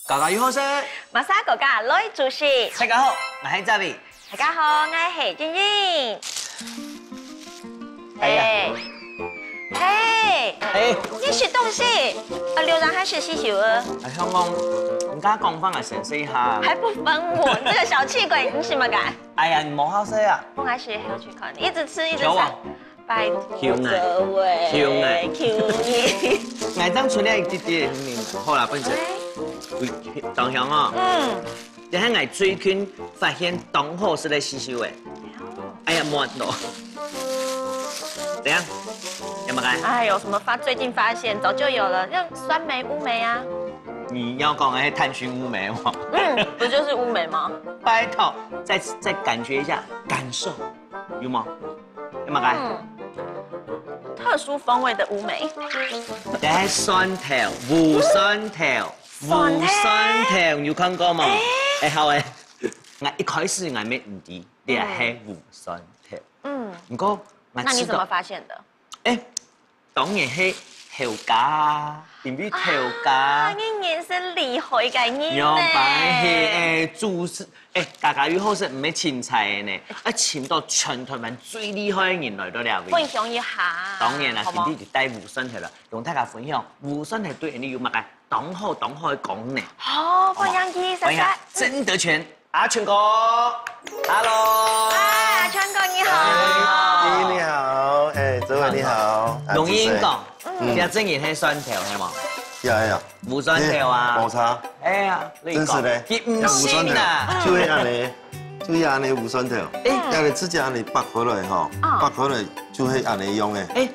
大家好，马莎国家女主持。大家好，我係澤偉。大家好，我係俊俊。你是東西，流浪還是西球啊？香港人家講翻係城市下，還不分我，這個小氣鬼，你是乜解？哎呀，你冇好食啊！我還是要去看，一直吃一直求啊吃。拜託求位，求你。我當初咧啲啲面好啦，本身當香哦。但係我最近發現當好是咧西球嘅。哎呀，冇到。怎樣？有冇解？哎，有什麼最近發現，早就有了，像酸梅、烏梅啊。你要講嘅係碳熏烏梅哦。不就是烏梅嗎？拜託，再感覺一下，感受有冇？有冇解？特殊風味的烏梅。這係蒜頭，烏蒜頭，烏蒜頭，你有看過嗎？哎，好誒，我一開始我咩唔知，你係烏蒜頭。不過我那你怎麼發現的？哎，當然係調價，點知調價？你也是厲害嘅人有擺係主食，家有好食唔係青菜嘅呢，請到全台灣最厲害嘅人來到呢位。分享一下。當然啦，今天就帶烏蒜頭啦，同大家分享烏蒜頭對你有乜嘅當好嘅功能。好，歡迎佢，謝謝。曾德全，阿全哥 ，Hello。啊，全哥你好。你好，澤偉你好。用英講，你阿正然係蒜頭係嘛？呀，烏蒜頭啊。冇錯。哎呀，真是咧。佢唔信啊。就係安尼，就係安尼烏蒜頭。安尼直接安尼拔回來吼，拔回來就係安尼用嘅。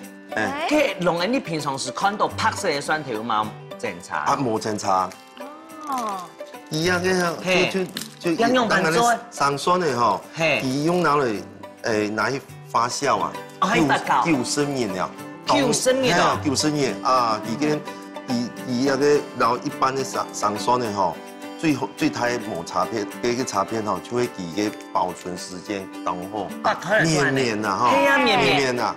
佢龍人你平常時看到白色嘅蒜頭嘛正常？啊，冇正常。哦。伊啊嘅就用安尼生蒜嘅吼，伊用拿嚟發酵啊，救生液了。救生液啊！救生液啊！伊那個然後一般的生蒜的吼，最太冇擦片，嗰個擦片吼就會佢個保存時間當好，綿綿啊吼，綿綿啊，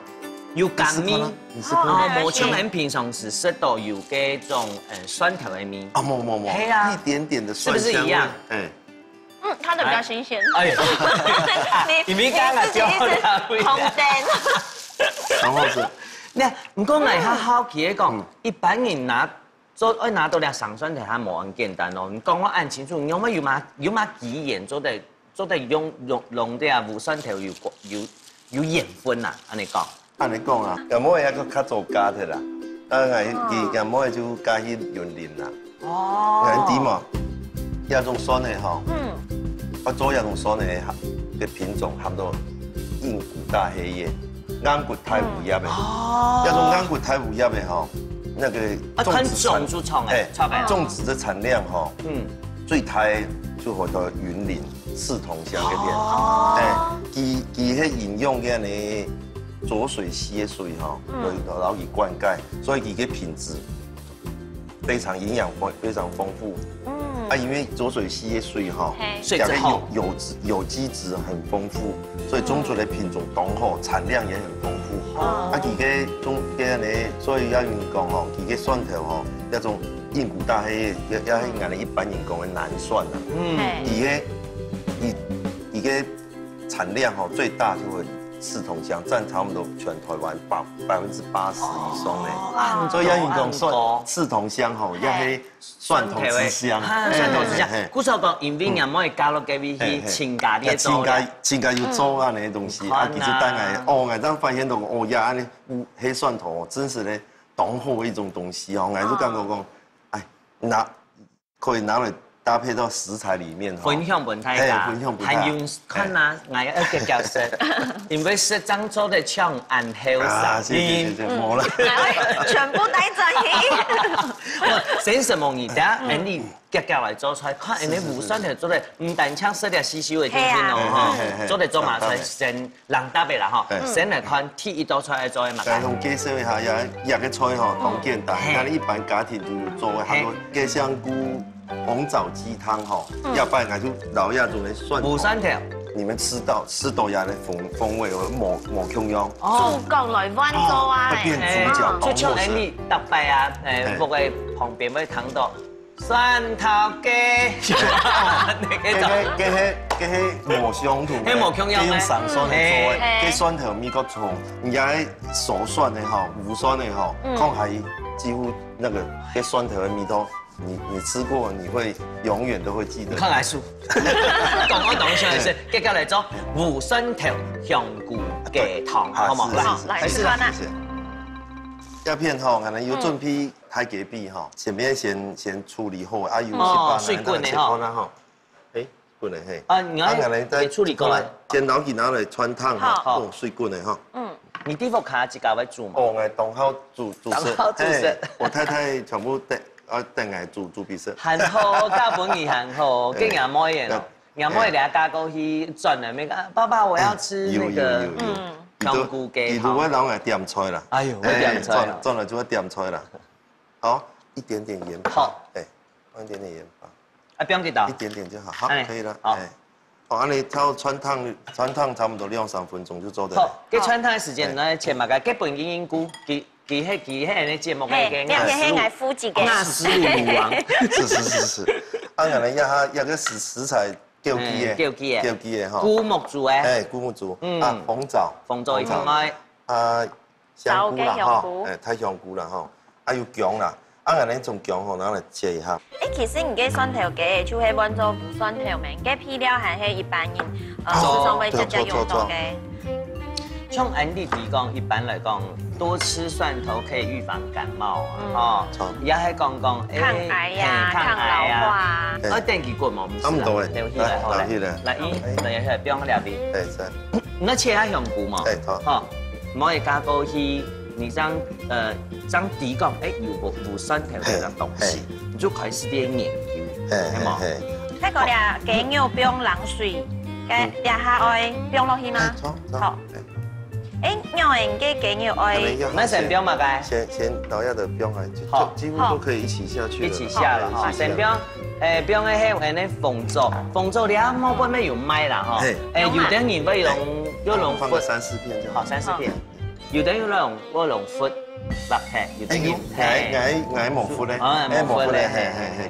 有乾味。你是看冇像人平常時食到有嗰種蒜頭嘅味。啊冇，一點點的蒜香味，是不是一樣？它的比較新鮮。哎呀，你咪講啊，叫紅燈。然後是。你唔過我係好奇嘅講，一般人拿到嚟生蒜頭係冇咁簡單咯。你講我按清楚，有乜幾鹽做得用啲啊烏蒜頭有鹽分啊？安尼講。安尼講啊，咁我係一個較做加嘅啦，咁我就加啲雲林啦。哦。眼啲嘛，一種蒜嘅吼，我做一種蒜嘅品種含到硬骨大黑葉。硬骨太烏葉的，一種硬骨太烏葉的吼，那個種植的產量吼，最太就好多雲林、四同鄉嗰邊，佢係引用嘅呢濁水溪的水吼，來撈以灌溉，所以佢嘅品質非常營養非常豐富。因為濁水溪的水吼，有機質很豐富，所以種出來品種當好，產量也很豐富。佢嘅呢，所以要用講吼，佢嘅蒜頭吼，一種硬骨大黑，也係我哋一般人講嘅南蒜啊。佢嘅產量吼最大就會四同鄉佔差不多全台灣80%以上咧，所以要用講四同鄉吼，也係蒜頭之鄉。蒜頭之鄉，古時候講因為人唔可以加落嗰邊去添加啲嘢。添加要做啊，那些東西啊，其實等下我當發現到呀，呢黑蒜頭真是咧當好嘅一種東西哦，我就感覺講，可以拿來搭配到食材裡面，分享俾大家，還用看啊，我一個角色，因為是漳州的唱安後生，冇啦，全部帶走去。先什麼你等下，你夹夹来做出来，看人哋无蒜头做的，唔但枪色条稀稀的天天哦，哈，做的做嘛出来先人搭的啦哈，先来看剔一道出来做的嘛。但用介绍一下，也个菜吼，同简单，但一般家庭就做的很多鸡香菇、红枣鸡汤吼，要不然就老亚种的蒜头。无蒜头。你们吃到呀的风味和抹香香，主角来温做啊，会变主角。就像你特别啊，屋嘅旁边要睇到蒜头鸡，嗰抹香土，迄抹香香用上蒜嚟做嘅，嗰蒜頭美國葱，而家熟蒜嘅吼，無蒜嘅吼，看係幾乎那個嗰蒜頭嘅味道。你吃過，你會永遠都會記得。看來書，講我講上嚟先，接下來做無蒜頭香菇雞湯，好冇？來，開始啦！鴉片吼，可能有準備太給幣吼，前面先處理好，啊有去把水滾的吼，誒，滾的嘿。啊，你要處理過來，先攞件拿來穿燙哈，水滾的哈。你地方卡自家會煮嘛？哦，我當好煮食，我太太全部等下煮比食。很好，教本兒很好，跟阿妹嘢咯。阿妹嚟家過去轉嚟咩？爸爸我要吃那個香菇雞湯。如果攞嚟點菜啦。哎呦，我點菜啦。轉來就會點菜啦。好，一點點鹽。好。哎，放一點點鹽吧。啊，不用幾多？一點點就好。好，可以了。好。好，安尼炒穿燙差不多2-3分鐘就做得。好，這穿燙時間呢，前嘛個基本已經估佢迄個節目嘅愛夫子嘅亞斯魯王，是。啊，可能要個食材叫雞嘅哈，菇木煮嘅，哎，菇木煮，啊，紅棗以前愛啊香菇啦哈，哎，太香菇啦哈，啊有薑啦，啊，可能從薑吼拿來切一下。其實唔計蒜頭雞，就係揾做無蒜頭面，嘅配料係係一般人時常會直接用到嘅。像安迪提講，一般來講，多吃蒜頭可以預防感冒啊，哦，也係講抗癌呀、抗老化。我電幾棍嘛，唔是啦，留起來好咧，來來不用兩邊。對，是。那切下香菇嘛，好，唔可以加過去，你將底講，有無蒜頭這個東西，你就開始啲研究，係嘛？睇個咧雞肉不用冷水，嘅一下愛不用落去嗎？好。肉嘅雞肉愛，那先不用嘛該。先老亞的不用來，就幾乎都可以一起下去。一起下了哈，先不用，不用迄個那鳳爪你啊，冇本咩有賣啦哈。有啲人會用放個3-4片就好。好，3-4片。有啲用闊白片，有啲用矮毛闊咧，毛闊咧，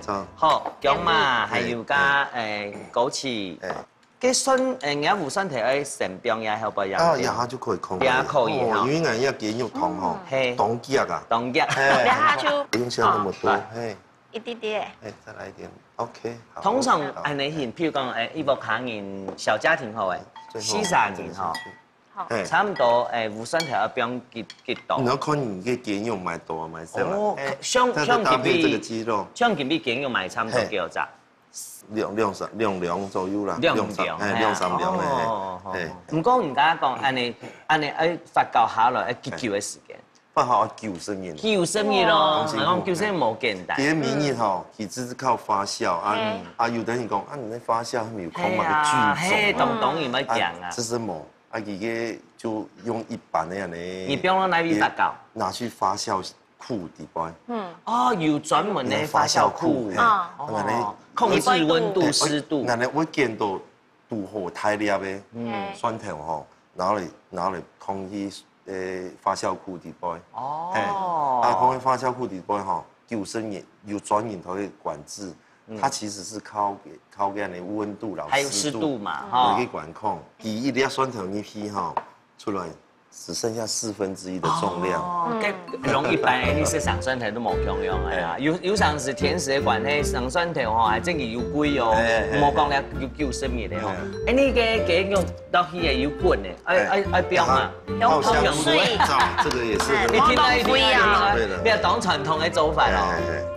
係。好，薑嘛，還有加枸杞。cái xuân nghe vụ xuân thì ấy xem biếng ya hay bao nhiêu? Ya ha 就可以控。也可以哈。因為人家雞肉湯吼，凍腳啊。凍腳。一下就。不用下那麼多，一啲啲。再來一點 ，OK。通常安尼現，譬如講一個家人小家庭後40年吼，差唔多vụ xuân thì ở biếng幾多？你要看你嘅雞肉買多買少啦。哦，像金幣雞肉買差唔多幾多隻2兩左右啦，2-3兩嘅。唔過人家講安尼喺發酵下來係幾久嘅時間？發酵90年。90年咯，講90年冇簡單。啲免疫吼，其實是靠發酵啊，有的人講啊，你發酵係咪有空嘛嘅菌種？懂你咪講啊。這是冇，啊，佢嘅就用一般嘅呢。你不用用那邊發酵，拿去發酵庫底部。哦，有專門嘅發酵庫。哦。控制溫度、濕度。嗱，我見到度好大粒嘅蒜頭吼，拿嚟控制發酵庫底部。哦。啊，控制發酵庫底部吼，90年有專門頭嘅管制，它其實是靠嘅你溫度啦，還有濕度嘛，哈，去管控。一粒蒜頭一批吼出來。只剩下1/4的重量。哦，容易般你食上蒜頭都冇用嘅啊！有陣時甜食嘅關係，上蒜頭吼係真係要貴哦，冇講咧要90年嘅哦。你嘅雞肉到去係要滾嘅，愛標嘛，用水，這個也是。你聽到一定要，比較當傳統嘅做法咯。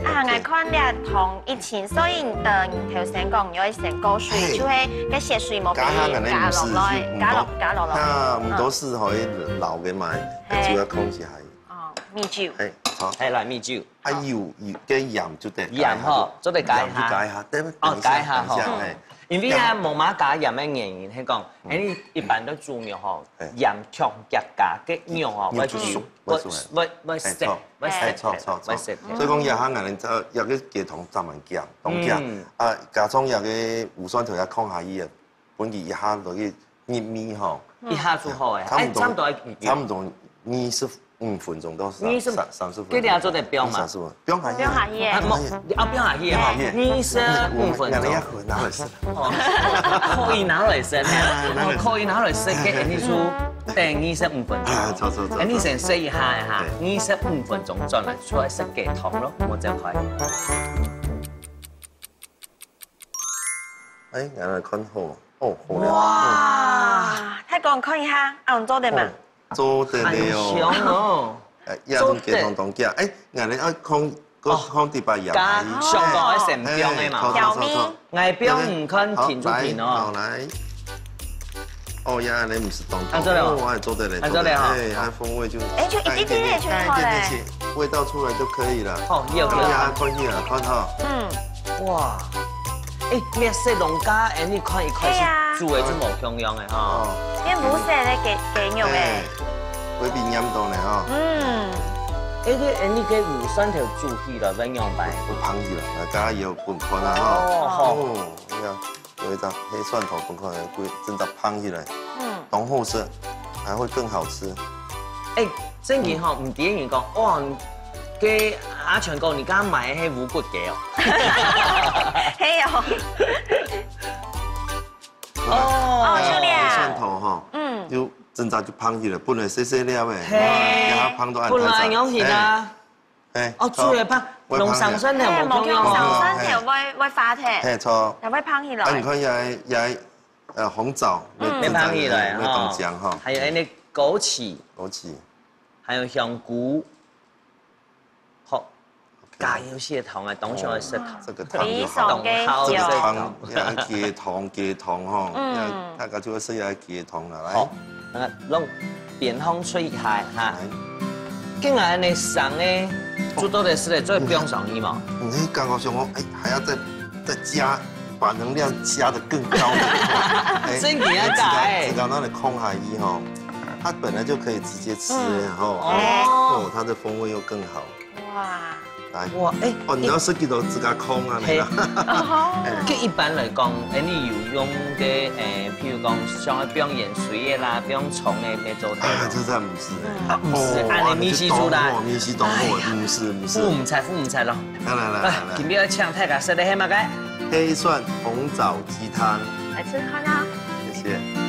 啊，我看咧同以前，所以頭先講要成個水，就係嘅血水冇俾加落來，啊，唔多是可以。老嘅買，主要控制係。哦，米酒。係來米酒。啊油嘅鹽就得。鹽嗬，做得解下。解下，哦，解下嗬。因為啊，冇馬加鹽嘅原因係講，你一般都煮肉嗬，鹽強夾加嘅肉嗬，會熟，會食，會食。所以講也下人就有啲雞湯專門夾，當夾啊，加上有啲無酸頭也抗下伊啊，本地一下落去熱米嗬，一下煮好誒，差唔多25分鐘到30分。佢哋做得標嘛？標下標下嘢。標下嘢25分鐘。拿來食。可以拿來食咧，可以拿來食嘅，你煮定25分鐘。你先試一下25分鐘再嚟出嚟食雞湯咯，我就可以。哎，我來看好，哦，好了。哇！睇講看一下，按做得嘛？做得了哦。也種雞湯當夾，哎，我哋愛看第八樣。加上個係成標嘅嘛。有咪？外標唔看甜豬片哦。來，哦呀，你唔是當當。按做了。我係做得了。按做了哈。哎，按風味就。哎，就一點點就好了。味道出來就可以了。好，有。呀，看起來看哈。哇。哎，你食農家，哎，你看一開始煮的就冇香樣嘅哈。變唔食咧雞肉嘅。會變鹽到呢哈。你嘅無酸頭煮起來怎樣辦？會胖起來，大家有本款啊哈。哦，你看有一張黑蒜頭本款，會真的胖起來。濃厚色，還會更好吃。哎，真嘅哈，唔啲人講哇。嘅阿長哥，你而家買係無骨嘅哦。係哦。哦，就咧。蒜頭哈，就真早就胖起來，本來細細粒嘅，然後胖到按太長。本來有錢啊。誒。哦，煮嚟胖，用上身條冇香用上身條會發鐵。係錯。又會胖起來。啊，你看也紅棗，會胖起來會凍漿哈。還有啲枸杞。枸杞。還有香菇。好。加有些糖啊，當上去食糖。這個糖就好。這個糖也雞湯哈，大家就會食下雞湯啦。好，弄變香脆下哈。今日你上咧做多的事咧，做不用上去嘛。你剛剛說我哎，還要再加，把能量加得更高。真嘅啊，只搞那裡空海一哈，它本來就可以直接吃，然後哦，它的風味又更好。哇！哇！哦，你要設計到自家空啊，你啦。佢一般嚟講，你有用嘅譬如講像去表演水嘅啦，表演蟲嘅咩做的？這真唔是誒，唔是，按你米西做啦。米西當貨，唔是。副唔菜咯。來，今日搶睇下食得係乜嘅？黑蒜紅棗雞湯。來吃看啊！謝謝。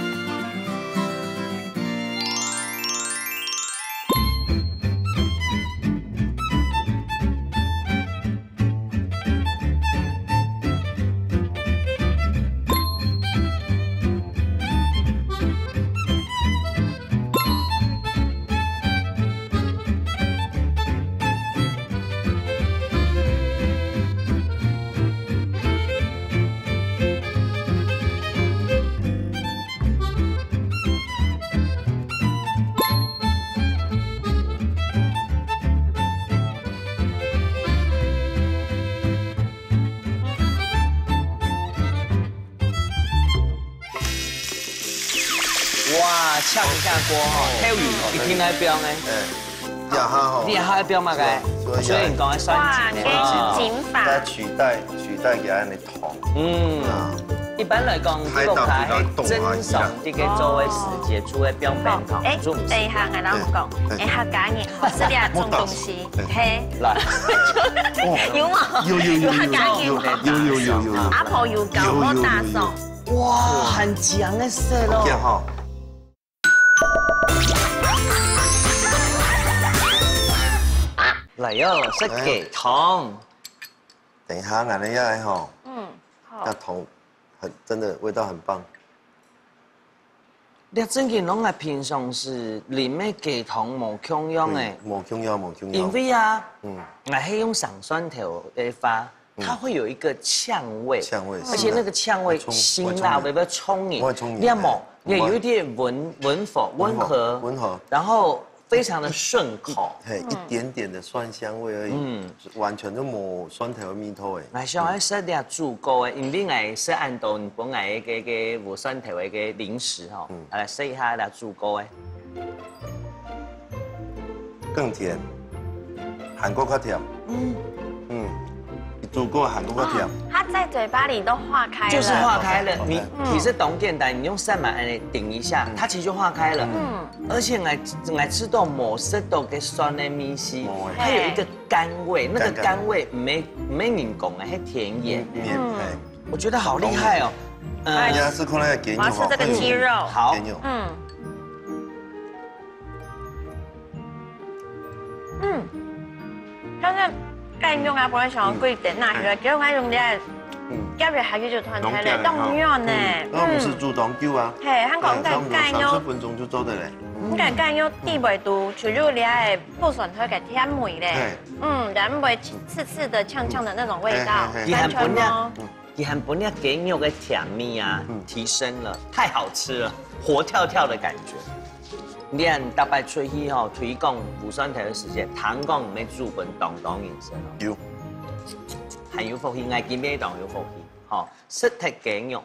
哇，炝一下鍋哈，睇完一聽喺標呢，也還好。你也喺標嘛嘅，所以你講係酸鹼嘅剪法。它取代嘅係你糖。一般嚟講，呢個係正常啲嘅做嘅時節煮嘅標本糖。等一下，我老講，下假嘢，是啲種東西，係。有嗎？有。阿婆有搞我大嫂。哇，很強嘅色咯。嚟喲，食雞湯。等一下，我哋要吼，要湯，真的味道很棒。你真嘅攏係平常時裡面雞湯冇香樣嘅。冇香樣。因為啊，我係用上蒜頭嘅話。它會有一個嗆味，而且那個嗆味辛辣，微微充盈，要麼也有一點溫和，然後非常的顺口，一点点的酸香味而已，完全都冇酸头味头诶。我想要食点猪骨诶，因为来食按到日本来个无酸头的个零食吼，来试一下啦猪骨诶，更甜，韩国较甜，猪骨韩国较甜。它在嘴巴里都化开了，就是化开了。你是懂简单，你用扇板来顶一下，它其实就化开了。而且来吃到某色到个酸的米西，它有一个甘味，那个甘味没人讲的，还甜盐。我觉得好厉害哦。呀，是看那个鸡肉。我要吃这个鸡肉。好。但是雞肉啊，本來想貴啲，嗱，其實幾種用啲夾入下叫做團體咧，當然呢。那不是煮凍酒啊？係，香港嘅雞肉，30分鐘就做得咧。咁嘅雞肉低味度，除咗你係不純粹嘅甜味咧，然後會刺刺的、嗆嗆的那種味道，單純咯。也很本來雞肉嘅甜味啊，提升了，太好吃了，活跳跳的感覺。你看大擺出去吼，推廣無酸頭嘅時節，糖講唔係煮本當飲食咯。有，很有福氣，愛見咩當有福氣，吼，食體雞肉，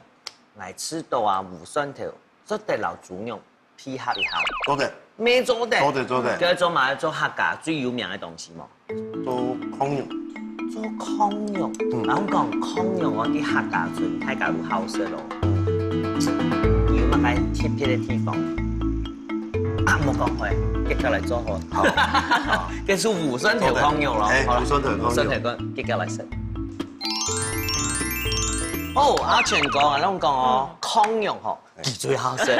愛吃到啊無酸頭，做得老豬肉配合一下。做得。咩做得？做得。叫做嘛做客家最有名嘅東西冇？做控肉。做控肉，我講控肉，我啲客家村太搞好食咯。要乜嘢特別嘅地方？啊，冇講開，接下來做好。好，跟住無酸頭控肉咯。無酸頭控肉。無酸頭控，接下來食。哦，阿全講啊，攏講哦，控肉吼，佢最好食。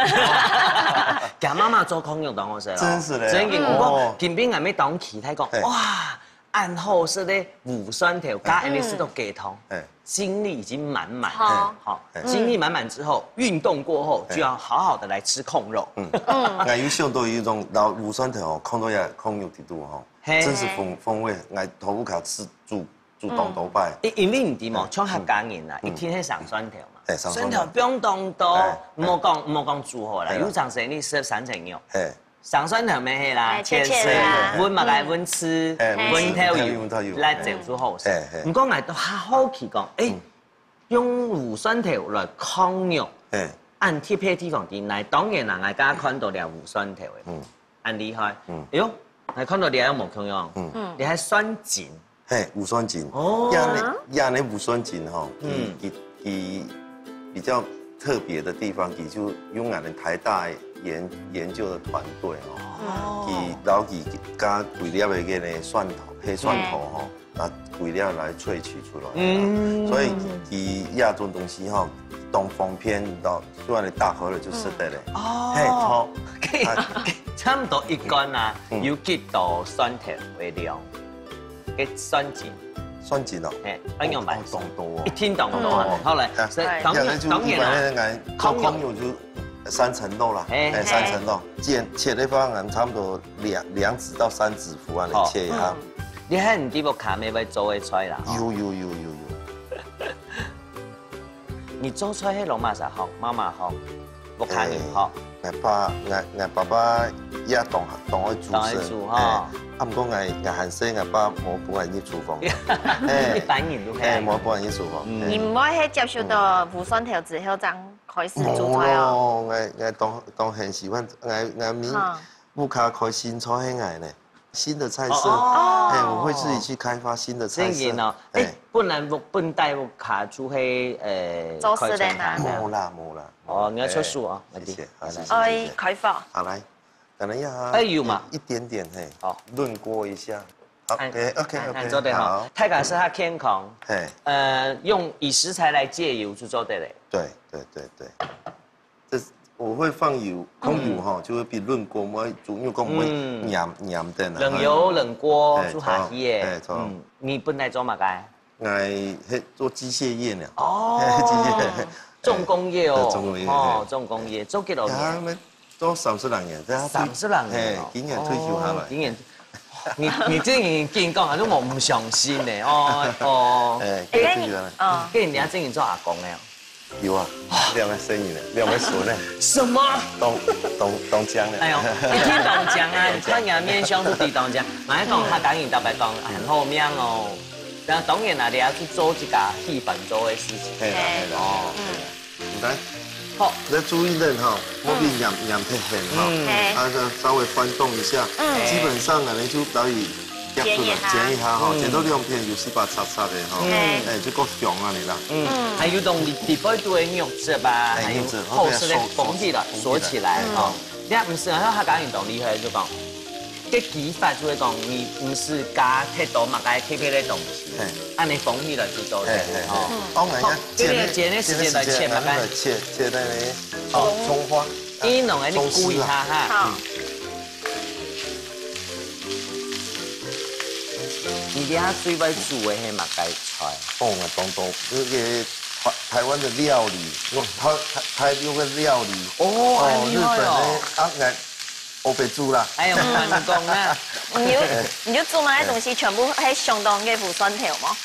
家媽媽做控肉當我食咯。真是咧。真嘅，我見邊人咩當期睇講，哇！按後是咧無酸頭加 NS 都雞湯，精力已經滿滿，好，精力滿滿之後，運動過後就要好好的來吃控肉。我有想到一種老無酸頭看到也控肉啲度吼，真是風味，我頭不卡吃煮當倒擺。因為唔知嘛，像客家人啊，一天係上酸頭嘛，酸頭不用當多，莫講煮好啦，有陣時你食三層肉。上酸頭咩係啦，切絲，溫埋來溫吃，溫頭油來做出好食。唔過我都好奇講，用無酸頭來控肉，按特別地方點來，當然啦，我家看到了無酸頭嘅，很厲害。哎呦，我看到你有冇控肉？你係酸鹼，無酸鹼。哦，亞呢無酸鹼吼，以比較特別的地方，佢就用我哋台大研究的團隊哦，然後佢加貴料的嗰個蒜頭、黑蒜頭吼，拿貴料來萃取出來，所以佢亞種東西吼，東方片到出來大河了就食得咧。哦，差唔多一罐啊，有幾多蒜頭為量？嘅酸鹼。酸鹼哦，應用埋當多，一天當多啊。後來當然啦，控肉就3層肉啦，3層肉，切的方案差不多2指到3指幅啊嚟切一下。你喺唔知部卡咩位做嘅菜啦？有。你做菜喺老媽實學，媽媽學，部卡唔學。我爸爸也當去煮先，唔過我韓式我爸冇幫人去廚房，一般人都係冇幫人去廚房。你唔可以接受到無酸頭之後咁開始煮菜哦。我很喜歡，我咪不卡開新菜喺外呢，新的菜色，我會自己去開發新的菜色。哦，不能帶部卡煮去做事的嘛？冇啦。哦，你要出書啊？謝謝。開放。好來，等一下。有嘛？一點點嘿。好，潤過一下。OK，做得好。太港是它健康。用以食材來戒油就做得嘞。對。這我會放油，控油哈，就會比潤鍋唔會煮，因為講唔會黏的。冷油冷鍋煮下嘢。你本來做乜嘅？我做機械業呢。哦。機械。重工業哦。重工業。做幾多年？做30年。30年。竟然退休下來。竟然。你這樣見講，都冇唔上心呢。哦。退休啦。既然你阿正做阿公嘅。有啊，兩個生意呢，兩個筍呢。什麼？東江呢？哎呦，你聽東江啊，看人面相都地東江，買講客家人特別講很好命哦。但當然啦，你要去做一家氣氛做嘅事情。係啦，哦，唔該。好，你注意人哈，莫俾染太黑哈，稍微翻動一下，基本上啊，你就可以剪一下哈，剪到兩片有絲把擦擦的哈，就夠香啊你啦。還有種底部都會肉質吧，還有後勢的封起來鎖起來哦。你唔是喺客家人當厲害就講。cái kỹ法就會講，你唔是加太多嘛，加切嘅東西，按你縫起來就做嘅。哦，當然呀，剪嘅時間來切嘛，切的呢，蔥花，呢種你顧一下哈。好。你哋下最尾煮嘅係乜雞菜？哦，當那個台灣的料理，台有個料理，哦，日本的啊我被煮啦！哎呀，唔講啦，唔要煮埋啲東西，全部係相當嘅無酸條嗎？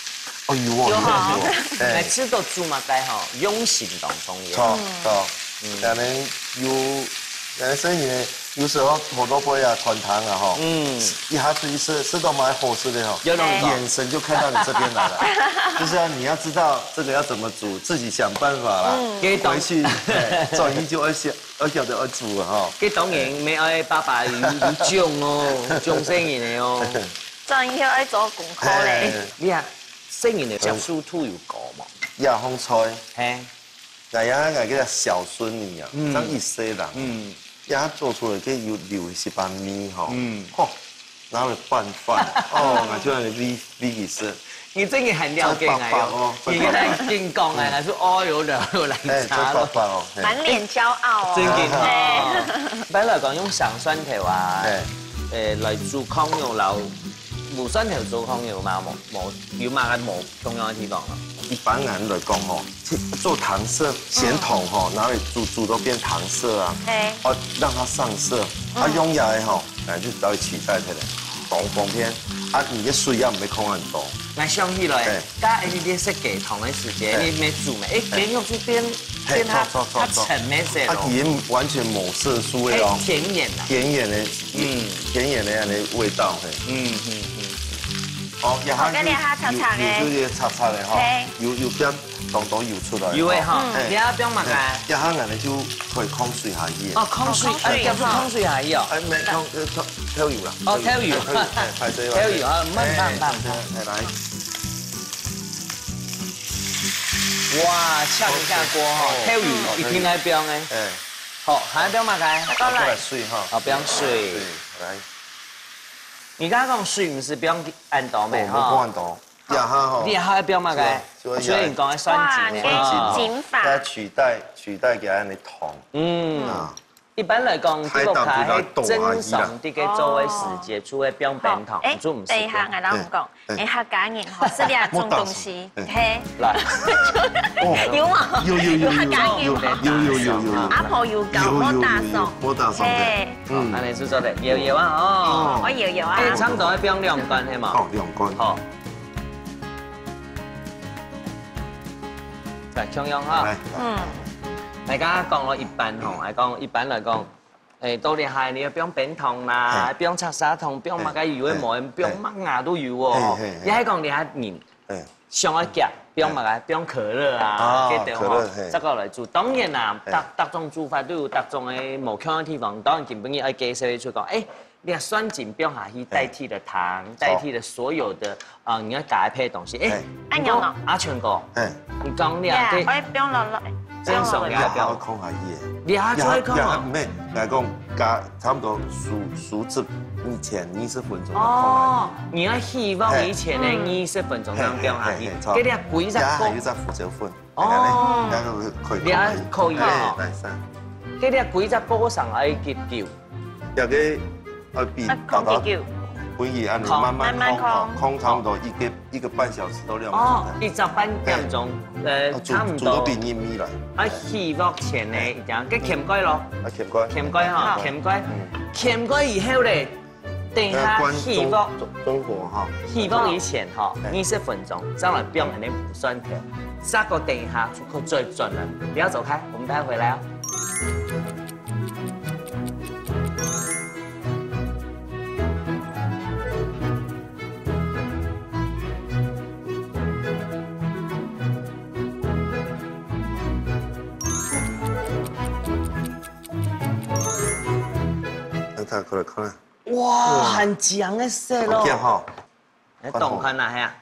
哦有啊，每次都煮埋雞吼，用心當中嘅。錯，可能所以呢，有時候火鍋杯啊、傳湯啊，哈，一下子一吃到蠻好吃的哈，眼神就看到你這邊來了，就是要你要知道這個要怎麼煮，自己想辦法啦，回去轉移就要曉得要煮哈。佢當然咩愛爸爸要種哦，種生意嚟哦。轉移要做功課咧。你啊，生意嚟食素兔有講嘛？亞風菜，係，嗰個小孫女啊，爭一歲啦，呀做出來佢有留一把米哈，嚯，拿來拌飯，哦，那就讓你理解。你真係很了解哎喲，你跟他勁講哎，還是哦有兩茶咯，滿臉驕傲哦。真嘅，擺來講用上蒜頭啊，嚟做炕肉樓，無蒜頭做炕肉嘛冇要買嘅冇同樣嘅地方咯。一般人來講吼，做糖色鹹筒吼，拿嚟煮到變糖色啊，讓它上色，用牙嘅吼，就可以取代佢哋，當方片，你嘅水也唔會控很多。我想起來，加你啲食雞湯嘅時間，你咩煮咩？雞肉就變它沉咩色咯？它已經完全冇色素嘅咯，甜鹽啊，甜鹽嘅，甜鹽嘅樣嘅味道，哦，然後有擦擦嘅哈，有邊當油出來，有嘅哈，你要邊乜嘅？然後我哋就可以控水下鹽。哦，控水，叫做控水下鹽哦。誒，咩控挑油啦？哦，挑油，挑油啊，唔來。哇，炝一下鍋哈，挑油一定喺邊嘅。好，還要邊乜嘅？過來水哈。哦，邊水。來。你剛剛講水唔是不用按倒咩？哈，不按倒，壓下吼。你下一標乜嘅？所以你講嘅酸鹼嘅，鹼法。它取代給安尼糖。一般來講，呢個係正常啲嘅做嘅時節，除咗標餅糖，做唔等一下，我老唔講，你客家人學識呢種東西，係。有嘛？有客家人有。阿婆有教摸大餸。係。安尼做得搖啊哦。我搖啊。差唔多係標兩罐係嘛？哦，兩罐。好。嚟搶樣哈。大家講落一般吼，係講一般來講，到底係你要不用餅糖啦，不用擦砂糖，不用乜嘅油嘅冇，不用乜牙都有喎。你係講你係鹽，上一夾，不用乜嘅，不用可樂啊，嗰啲吼，這個來煮。當然啦，各種煮法都有各種嘅無強嘅地方。當然基本要愛介紹出講，你係酸鹼不用下去代替了糖，代替了所有的你要搭配嘅東西。按樣咯。阿全哥，你講你啊，可以不用落。正常嘅要控下嘢，你下再控啊？唔係，嚟講加差唔多熟至前20分鐘。哦，你要希望以前嘅20分鐘咁標下去，嗰啲係幾隻個？加係胡椒粉。哦，你係可以啊。嗰啲係幾隻個上去結叫？有啲去變搞到。可以按你慢慢控差不多一個半小時到2個鐘。哦，1隻半點鐘，差唔多。煮到變黏米嚟。起鑊前咧，一樣，跟醃雞咯。醃雞哈，醃雞以後咧，等下起鑊。中火哈。起鑊以前哈，20分鐘，再來標下啲酸條，再个等一下就最准了。不要走开，我们待会回来哦。来，过来看。哇，很强的色咯。见哈。来，动看哪下？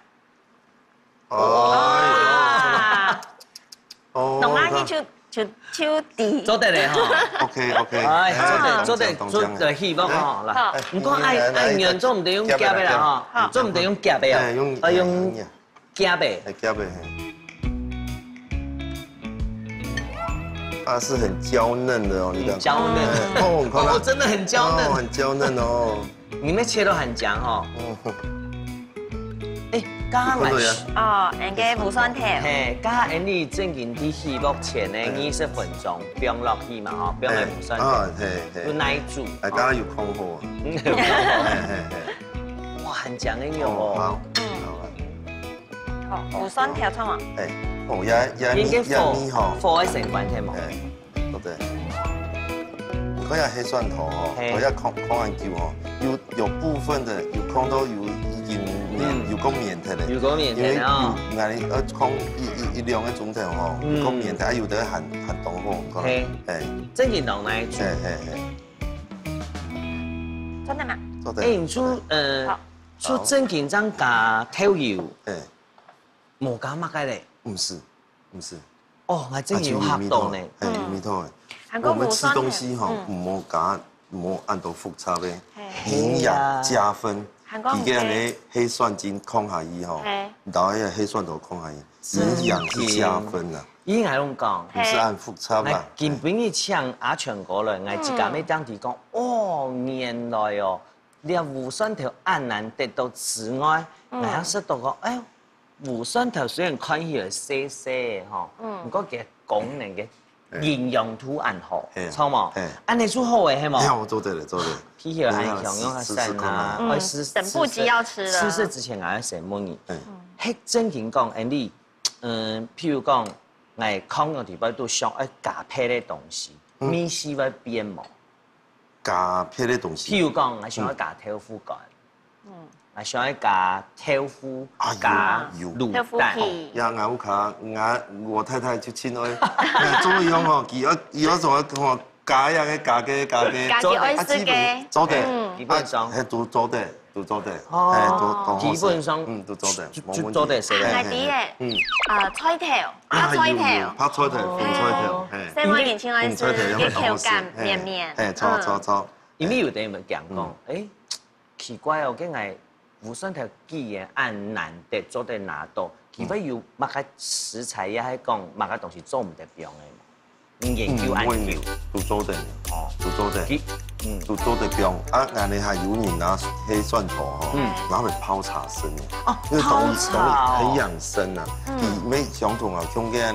哇！动啊去手地。做得嘞哈。OK。哎，做得希望哈。来，唔讲爱用做唔得用夹的啦哈，做唔得用夹的哦，要用夹的。夹的。它是很娇嫩的哦，你看。娇嫩哦，真的很娇嫩。很娇嫩哦。你们切都很强哈。哎，刚刚哦，人家无酸条。嘿，刚刚你正经伫戏目前的20分鐘放落去嘛吼，放嚟無酸條。有奶煮。哎，刚刚有空貨。哇，很強的肉哦。好，無酸條創嘛？哎，米吼。放喺成罐添冇。對。你看下黑蒜頭哦，我要空安椒哦，有部分的有空都有有個麵的嘞，有個麵的哦。因為空一兩個鐘頭吼，有個麵的，有得含凍貨。嘿，正經當奶煮。真的嗎？哎，你出正經張加調油，冇加乜嘅嘞？唔是。哦，係正有合當呢。有米湯的。我們吃東西吼，唔好按到複雜的，營養加分。而家你黑蒜精控下伊吼，然後迄個黑蒜頭控下伊，營養是加分啦。伊係咁講，唔是按複雜啦。見本日唱阿全國來，我自家咩當地講，哦，原來哦，你無蒜頭按難得到之外，我喺識到講，哎，無蒜頭雖然看起來細細嘅吼，不過其實功能嘅。營養圖案好，錯冇？按你做好誒，係冇？我做得了。皮皮愛享用下神啊，愛試。等不及要吃了。試之前我要食乜嘢？迄正經講，你譬如講，我康嘅地方都想愛加配嘅東西，米絲會變冇？加配嘅東西。譬如講，我想要加豆腐乾。我想要加豆腐，加滷蛋。呀，我太太就親愛，做樣哦，佢仲我加嘅。做得，基本上，都做得，哦，基本上，都做得，就做得食咧。係啲嘅，菜頭，拍菜頭，拍菜頭，紅菜頭，所以我年輕嗰陣時嘅口感綿綿。錯。因為有啲人講，誒，奇怪哦，梗係。無蒜頭既然按難得做得拿到，其實有乜個食材也係講乜個東西做唔得標嘅嘛？研究按究，都做得，都做得標。啊，人哋係有人拿黑蒜頭吼，拿嚟泡茶身嘅。哦，泡茶很養生啊。你咩想同啊？用嘅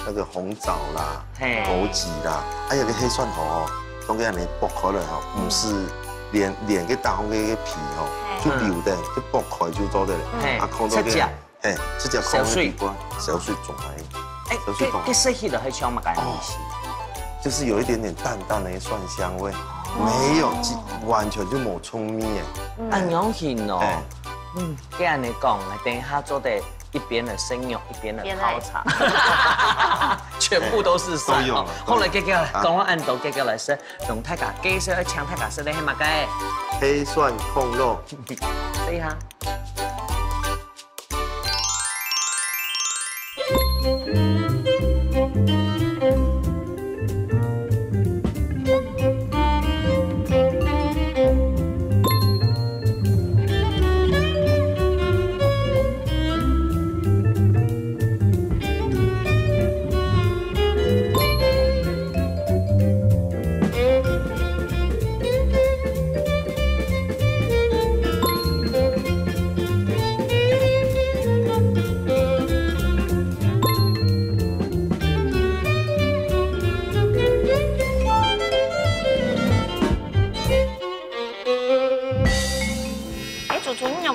那個紅棗啦、枸杞啦，還有個黑蒜頭哦，用嘅人哋剝開來吼，唔是連個大紅嘅皮吼。就流的，就剝開就做的嘞。啊，空到嘅，這隻空嘅小水種來。小水種。這色起來係像乜嘢東西？就是有一點點淡淡的蒜香味，沒有，完全就冇蔥味誒。很用心哦。這樣你講，等一下做的一邊的生肉，一邊的泡茶，全部都是蒜哦。後來結果講我按到結果來說，用太假雞色去搶太假色的係乜嘅？黑蒜控肉，對呀。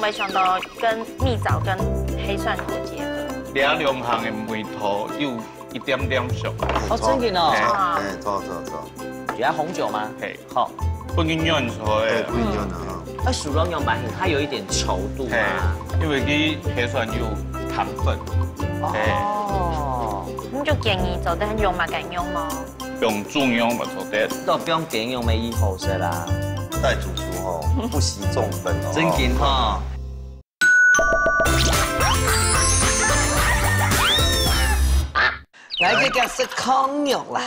想到跟蜜枣跟黑蒜头结合，两项的味道有一点点像。哦，真嘅哦。错。有要红酒吗？嘿，好。不一样错的。不一样的哈。那薯蓉用白它有一点稠度嘛。因为佢黑蒜有糖分。哦。咁就建议做得用嘛，咁用咯。用中用嘛做得。都不用点用没以后色啦。带主厨哦，不惜重本哦。真劲哈。来这个是空肉啦，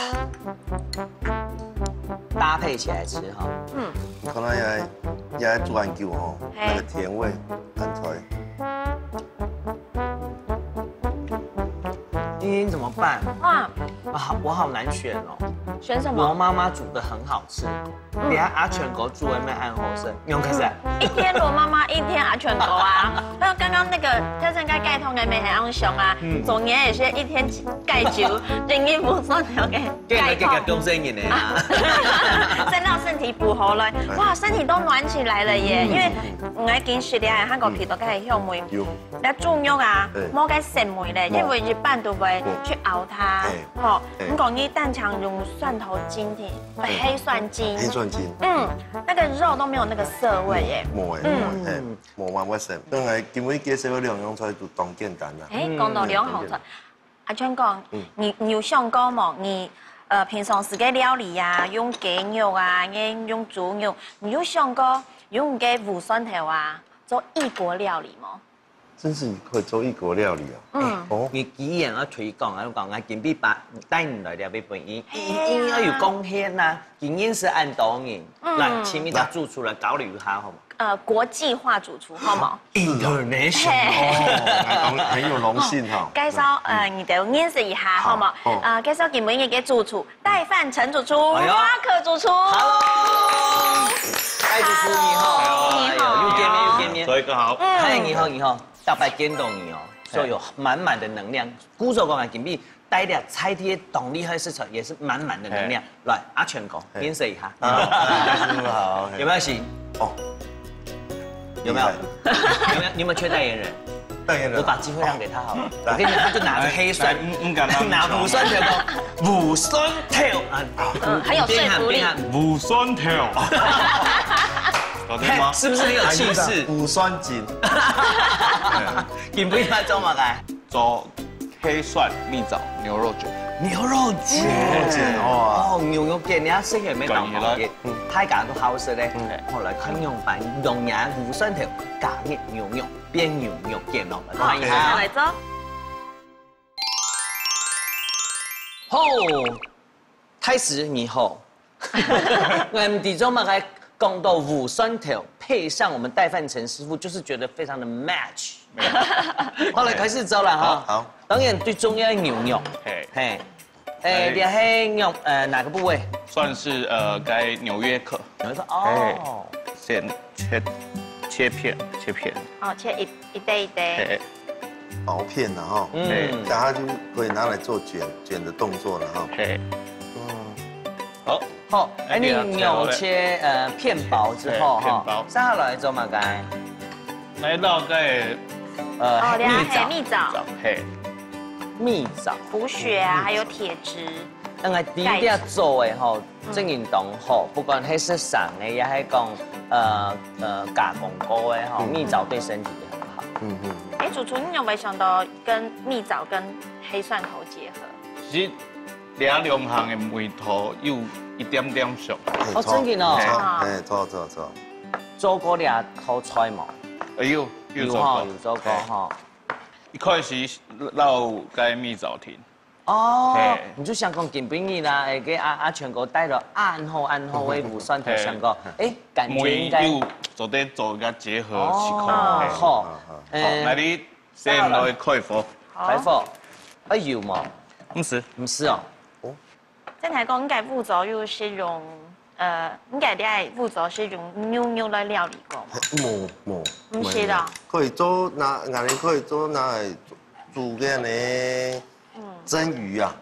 搭配起来吃哈。可能也煮研究哦，那个甜味很出来。你怎么办？哇，我好难选哦。选什么？罗妈妈煮的很好吃，你看阿全狗煮的咩暗后生，用开始。一天罗妈妈，一天阿全狗啊。还有刚刚那个跳绳盖通的没很安熊啊，总年也是一天盖酒，人一不算了给盖通。中生人的啊。再让身体补好了，哇，身体都暖起来了耶！因为我見雪咧，香港皮都梗係香梅，那豬肉啊，冇嘅食梅咧，因為一般都會去熬它，吼。咁講呢蛋腸用蒜頭精添，黑蒜精，那個肉都沒有那個澀味耶。冇話乜食，因為基本介紹兩樣菜就當簡單啦。講到兩樣菜，阿川講，你有想過冇？你平常時嘅料理啊，用雞肉啊，用豬肉，你有想過用嘅無蒜頭啊做異國料理嗎？真是會做異國料理啊！你既然我推廣啊，講啊，金幣把帶唔來了俾本應該有貢獻呐，經驗是按導演，來前面就做出來交流下好嗎？國際化主廚好冇 ？International， 很有榮幸哈。介紹你哋認識一下好冇？介紹金幣嘅主廚戴範成主廚，馬可主廚。Hello， 戴主廚你好，你好，又見面，所以個好。嗨，你好，大白見到你哦，所以有滿滿的能量。古時候講啊，金幣帶點菜啲動力和市場也是滿滿的能量。來，阿全哥認識一下。好，有沒有行？哦。有沒有？你有沒有缺代言人？代言人，我把機會讓給他好了。我跟你講，他就拿着黑蒜，拿無蒜頭講無蒜頭啊，很有說服力。無蒜頭，是不是很有氣勢？無蒜精。你不要做乜嘅？做黑蒜蜜棗牛肉卷。牛肉卷哦，牛肉卷你要識係咩豆嘅？太假都好食咧。後來佢用飯用嘢無蒜頭加熱牛肉變牛肉卷咯。好，嚟做。好，開始以後，我們啲做乜嘅？講到無蒜頭配上我們戴範成師傅，就是覺得非常的 match。後來開始做啦哈。好。當然最重要係牛肉。嘿。你係用哪個部位？算是該紐約客。紐約客哦。先切片。哦，切一堆。薄片的哈。然後就可以拿來做卷的動作了哈。好。好，你牛切片薄之後哈，剩下來做乜嘅？來到嘅蜜棗。蜜棗、補血啊，還有鐵質。因為第一啲做嘅吼，正運動好，不管係食生嘅，也係講加工過嘅吼，蜜棗對身體也很好。主廚，你有冇想到跟蜜棗跟黑蒜頭結合？其實兩項嘅味道有一點點像。哦，真嘅哦。做。做過兩套菜冇？有做過哈。一開始撈該蜜棗田。哦，你就想講金幣啦，給阿全哥帶了暗厚嘅無蒜頭香膏，感覺應該做得做個結合起口。好，那你先來開火。開火，油冇？唔是哦。在台講，應該步驟又是用應該啲步驟是用牛來料理過嗎？冇，唔是的。可以做拿嚟煮嘅呢蒸魚啊，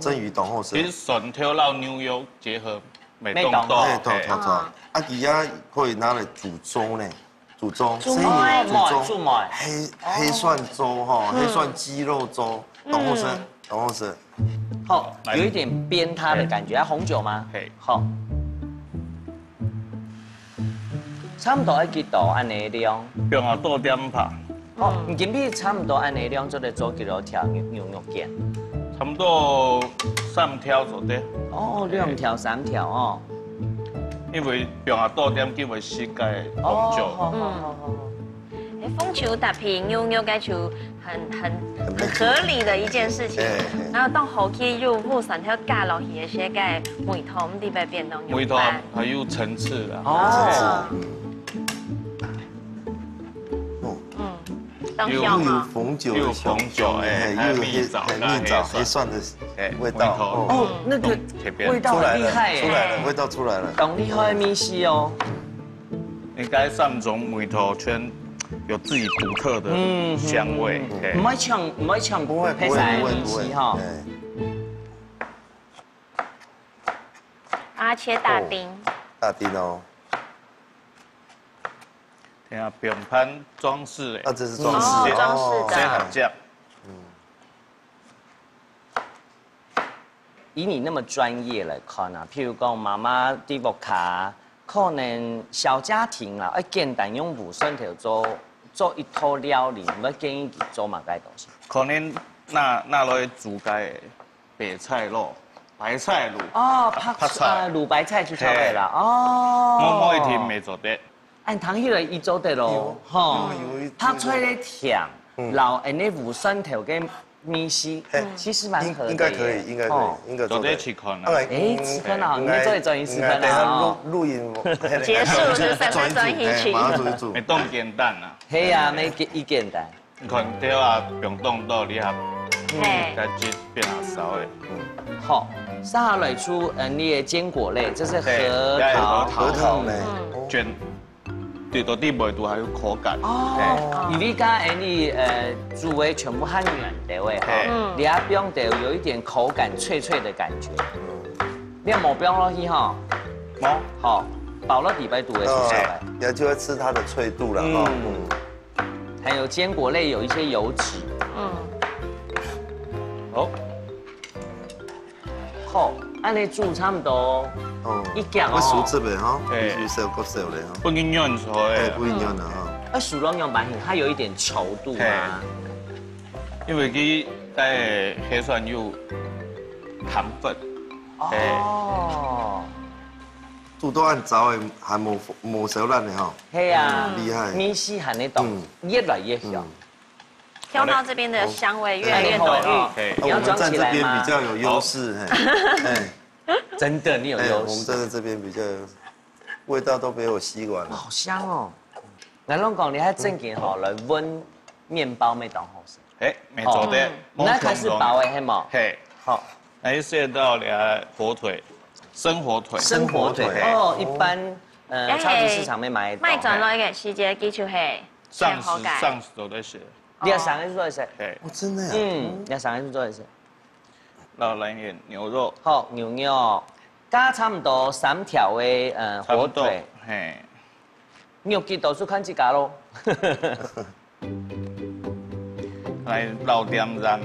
蒸魚當好食。其實蒜頭撈牛肉結合，未凍到。啊，而家可以拿嚟煮粥呢，煮煮粥，煮糜煮糜，黑蒜粥哈，黑蒜鸡肉粥，懂不懂？懂不懂？好，有一点煸它的感觉。要红酒吗？好，差不多要几度安尼量？用啊多点拍。哦，今日差不多安尼量做的做几多条牛肉片？差不多3条左右。哦，2条3条哦。因为用啊多点叫为世界红酒。风球搭配牛肉该就很合理的一件事情。然后当后期又附上条加落去的些个梅汤，地被变成梅汤还有层次的。哦。有红酒，有红酒，还有蜜枣、黑蒜的味道。哦，那个味道很厉害耶！出来了，味道出来了。懂厉害的米西哦。应该3种梅汤全有自己独特的香味。不会呛，不会配上米西哈。啊，切大丁。大丁哦。对啊，扁盘装饰啊，这是装饰，装饰的。这很酱。以你那么专业来看啊，譬如讲妈妈啲屋卡，可能小家庭啦，简单用无蒜头做一套料理，我建议做嘛该东西。可能那落煮该白菜肉、白菜卤。哦，拍菜卤白菜就出来啦。哦。我一天没做的。按糖迄个伊做得咯，吼，拍出来的甜，老安尼无蒜头跟米西，其实蛮合的。应该可以，应该做得吃看啊。吃看啊，你做专业吃看啊。录音结束是专业去。马上做。没动简单啊。系啊，没一简单。你看对啊，用动到你还，该煮变下烧的。好，接下来出你的坚果类，这是核桃嘞，卷。对，到底味道还有口感。哦，你家你煮的全部很软的喂哈，你还不用得有一点口感脆脆的感觉。你冇不用落去哈，冇好，饱了底白肚的吃下来，也就要吃它的脆度了哈。还有坚果类有一些油脂。好，好，按你煮差不多。一讲会熟这边哈，必须是有够熟的哈。不营养熟诶，不营养的哈。薯蓉用白型，它有一点稠度嘛。因为佢黑蒜有糖分。哦。煮到按早的还冇熟烂的哈。嘿啊，厉害。米西含的懂，越来越香。挑到这边的香味越来越浓郁。你要装起来吗？这边比较有优势，真的，你有优势。我们站在这边比较，味道都被我吸完了。好香哦！来龙讲，你还正经好了，温面包没当好吃。没做的。那开始包的，嘿嘛。嘿，好。来写到俩火腿，生火腿。生火腿哦，一般超级市场没买到。卖转来嘅是只记住係上市都在写。你要上个做的是？哦，真的呀。你要上个做的是？然后来一点牛肉，好牛肉，加差不多3条的火腿，牛筋多数看几家咯。来捞点燃，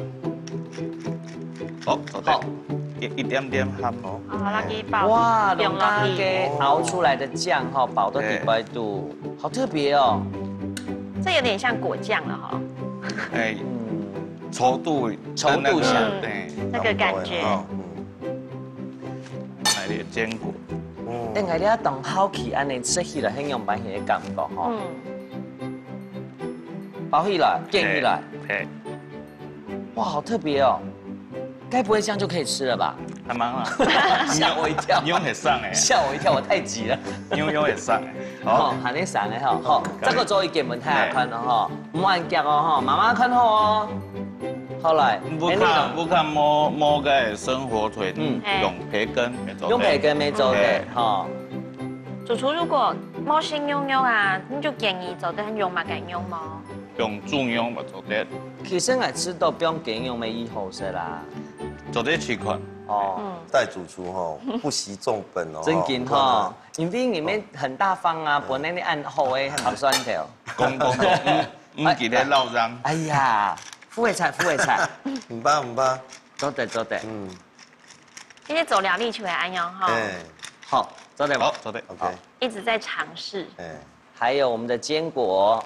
好，一点点含哦。好，那给包。哇，用那个熬出来的酱哈，饱到底白度，好特别哦。这有点像果酱了哈。稠度香，那个感觉。来点坚果。等下你要当好起安尼吃起来很用白的感觉哈。包起来，建起来。哇，好特别哦！该不会这样就可以吃了吧？还蛮好。吓我一跳。牛很上哎。吓我一跳，我太急了。牛很上哎。好，喊你上的哈。好，这个做一件门太好看了哈，唔按夹哦哈，慢慢看好哦。好来，不看摸个生火腿，用培根没做。用培根没做的哈。主厨如果摸新牛肉啊，你就建议做的很用嘛，敢用吗？用猪肉嘛做的。其实爱吃到不用给用没以后是啦。做的吃看。哦，带主厨吼，不惜重本哦。真紧哈，因为你们很大方啊，本来你按好的好酸条。公，记得老张。哎呀，富味菜，唔捌。做得。今天走两粒球来安阳哈。好，做得好，做得 OK。一直在尝试。还有我们的坚果。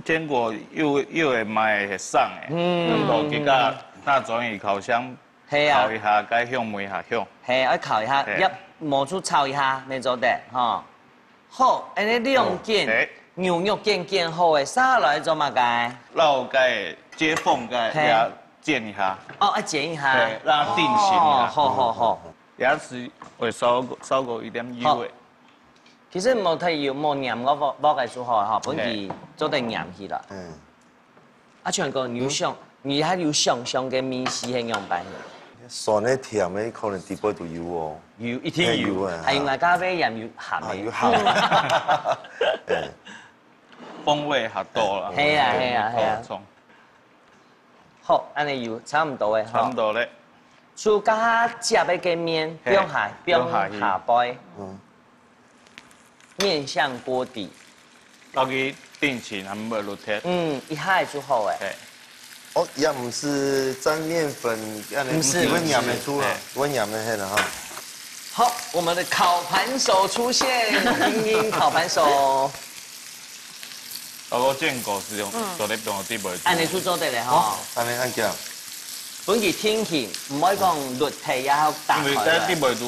坚果又会卖会送的，就记得那转去烤箱烤一下，该香梅下香。系，要烤一下，磨出炒一下，你做得哈。好，安尼两件牛肉件好诶，啥来做嘛该？老该接缝该也煎一下。哦，要煎一下，让它定型啊。好。也是会烧过一点油的。其實冇睇要冇鹽我嘅數學嚇，本期做得鹽去啦。啊，像個牛上，你還有上嘅面試係用白嘅。酸的甜的可能底部都有哦。有一定有啊。係外加啡鹽有鹹嘅。有鹹。風味較多啦。係啊。好，安尼有差唔多嘅。差唔多咧。出加夾嘅嘅面，不用下杯。面向锅底，到佢定型還唔會落鐵。一下就好誒。哦，也唔是沾面粉，不是溫鹽的出了，溫鹽的黑了哈。好，我們的烤盤手出現，英烤盤手。我見過是用做啲用啲味。按你出做得咧嗬。按你按叫。本期天氣唔可以講熱氣也好大。因為啲味道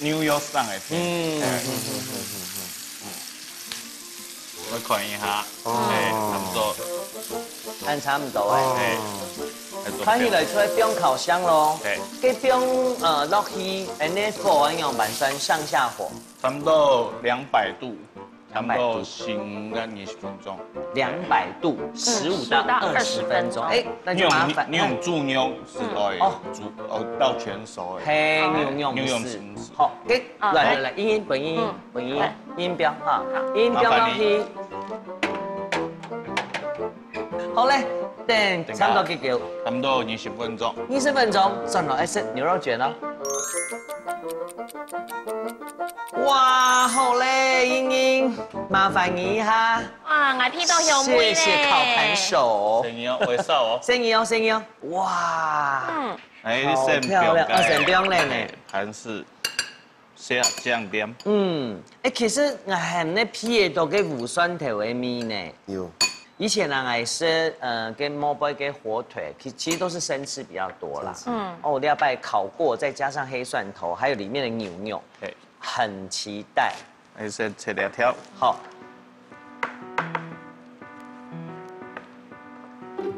紐約上嘅天。我看一下，差不多，按差唔多誒。看起來出來中烤箱咯，給中落去，那火要用慢酸上下火，差不多200度，差不多醒個20分鐘。200度，15到20分鐘。哎，那就麻煩。你用豬肉時代煮到全熟誒。係牛肉是。好，給來，音本音標哈，音標落去。好嘞，等差不多幾久？差不多20分鐘。20分鐘，轉落來食牛肉卷咯。哇，好嘞，英，麻煩你一下。哇，我批到香味咧。謝謝烤盤手。生意哦，會燒哦。生意哦。哇。哎，好漂亮，很漂亮呢。盤是下醬點。其實我係呢批嘢都給無蒜頭嘅面呢。有。以前呢，我是跟毛貝跟火腿，其實都是生吃比較多啦。我要把烤過，再加上黑蒜頭，還有裡面的牛肉，很期待。你先切兩條。好。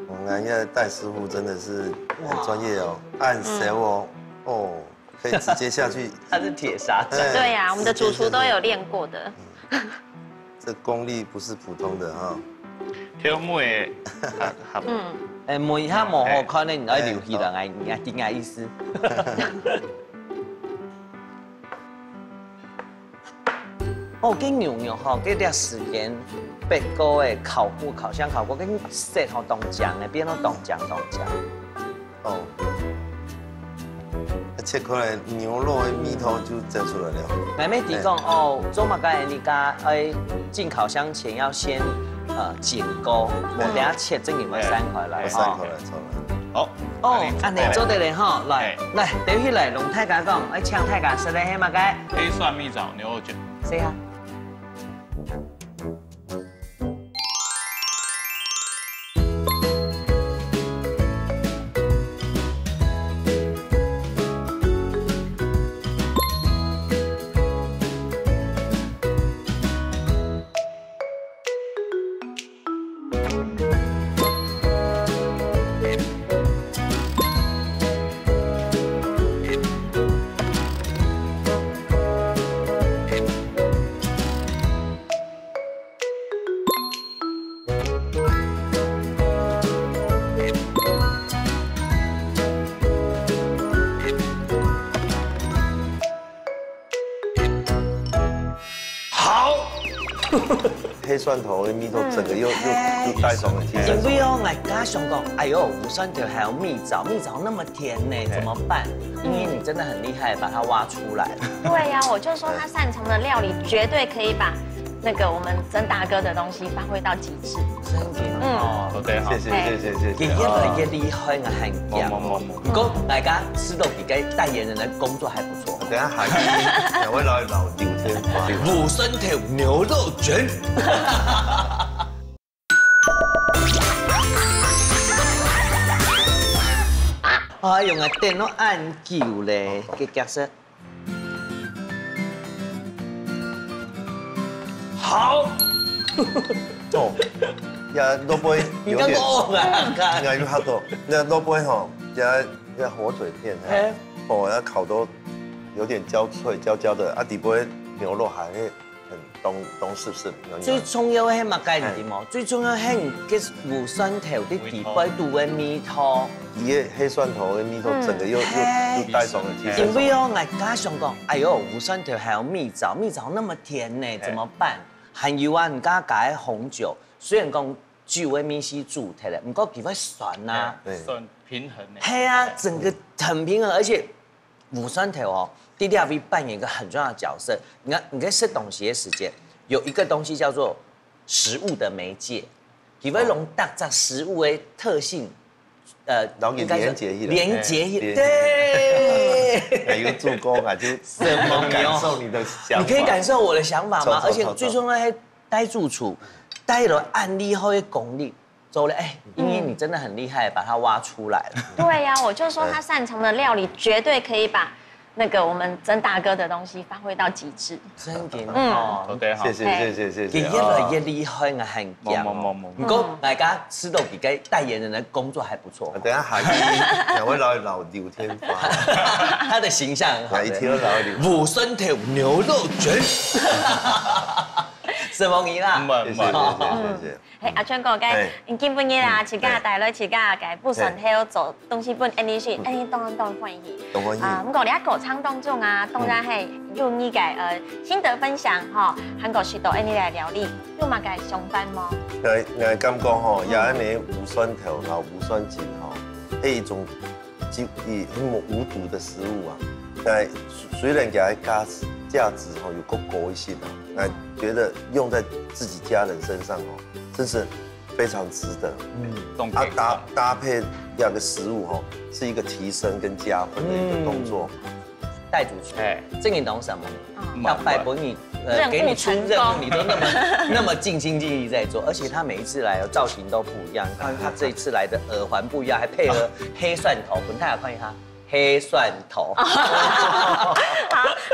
我們家戴師傅真的是很專業哦，按手哦，可以直接下去。他是鐵砂掌。對呀，我們的主廚都有練過的。這功力不是普通的哈。條梅，梅下無好看咧，唔可以留起來，點解意思？哦，跟牛肉吼，這段時間8個的烤過，烤箱烤過，跟色好凍漿的，變到凍漿。哦，切開來牛肉的米頭就蒸出來了。妹妹提講哦，做乜嘅？你家進烤箱前要先緊鍋，我等下切正經會散開來。散開來，出來。好。哦，安尼做得嚟吼，來，等起來，龍太家講，請太家食咧係乜嘅？黑蒜蜜棗牛肉卷。試下。黑蒜头跟蜜豆整个又带爽了。因为哦，我家想讲，哎呦，无蒜头还有蜜枣，蜜枣那么甜呢，怎么办？因为你真的很厉害，把它挖出来了。对呀，我就说他擅长的料理绝对可以把那个我们曾大哥的东西发挥到极致。真的哦，对，好，谢谢。越来越厉害，我很惊。不过大家吃到几个代言人的工作还不错。等下下期两位老刘天华，无蒜头牛肉卷。我用個電腦按鈕咧嘅角色，好。哦，呀，萝卜有點，呀，有好多，那萝卜哈，呀火腿片，哦，要烤到有點焦脆焦的，啊，底部牛肉還會很東濕濕。最重要係乜概念冇？最重要係嘅無蒜頭啲底部度嘅味道。伊個黑蒜頭嘅蜜豆整個又帶爽了。因為哦，我家想講，哎呦，無蒜頭還有蜜枣，蜜枣那麼甜呢，怎麼辦？還有啊，唔加加紅酒，雖然講酒嘅味是主題咧，唔過佢會酸啊，算平衡呢。係啊，整個很平衡，而且無蒜頭哦，弟弟會扮演一個很重要的角色。你在吃東西的時間，有一個東西叫做食物的媒介，佢會弄達在食物的特性。應該連結對，還有助攻啊，就什麼感受你的想法？你可以感受我的想法嗎？而且最重要係帶住廚，帶了案例後的功力，走了哎，因為你真的很厲害，把它挖出來了。對呀，我就說他擅長的料理絕對可以把那個我們曾大哥的東西發揮到極致。真嘅哦，謝謝。佢越來越厲害，我很驚。不過大家知道幾個代言人的工作還不錯。等下下期兩位老劉天華，他的形象很好。一聽到老劉，無蒜頭牛肉卷。什麼嘢啦？謝。阿昌哥，你基本嘢啦，自家大女自家嘅不順口做東西本 any 事，any 當歡喜。咁我哋一個餐當中啊，當然係用呢嘅心得分享嗬，韓國許多 any 嚟料理，用乜嘅上班麼？我感覺吼，也一年無蒜頭和無蒜錦吼，係一種很無毒的食物啊。但雖然給它價值吼有夠高一些啊，那覺得用在自己家人身上哦，真是非常值得。搭配那個食物吼，是一個提升跟加分的一個動作。帶主廚，這你懂什麼？要拜託你，給你出任務，你都那麼盡心盡力在做，而且他每一次來哦造型都不一樣，看他這一次來的耳環不一樣，還配合黑蒜頭，本太有看他。黑蒜頭，好，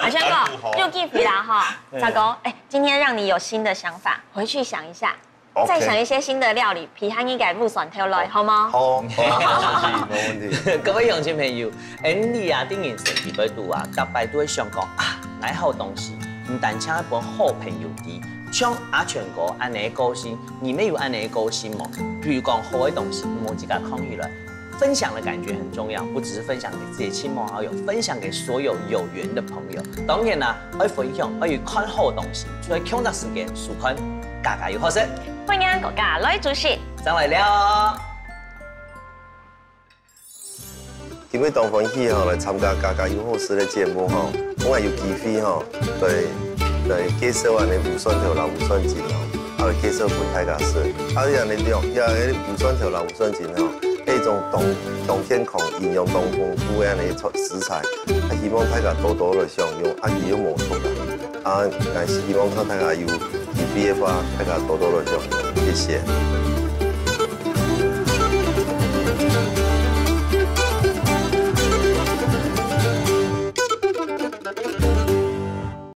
阿昌哥，又記回啦哈，大哥，哎，今天讓你有新的想法，回去想一下，再想一些新的料理，皮漢應該無蒜頭來，好嗎？好，冇問題。各位鄉親朋友，你啊，當然食幾杯度啊，特別都會想講啊，買好東西，唔但請一本好朋友啲，像阿全哥安尼高興，你們有安尼高興嗎？譬如講好嘅東西，冇自家抗議了。分享的感覺很重要，不只是分享給自己親朋好友，分享給所有有緣的朋友。當然啦，要分享，要看好東西，所以搶得時間，數看家家有好食。歡迎大家來主持，上來了。今日當歡喜吼來參加家家有好食的節目吼，我也有機會吼來介紹我哋無蒜頭和無蒜錦吼，來介紹俾大家食。人哋用無蒜頭和無蒜錦吼。係一種冬天空營養當豐富嘅呢食材，希望大家多多來享用，伊又無毒啦，但是希望大家有機會嘅話，大家多多來享用，謝謝。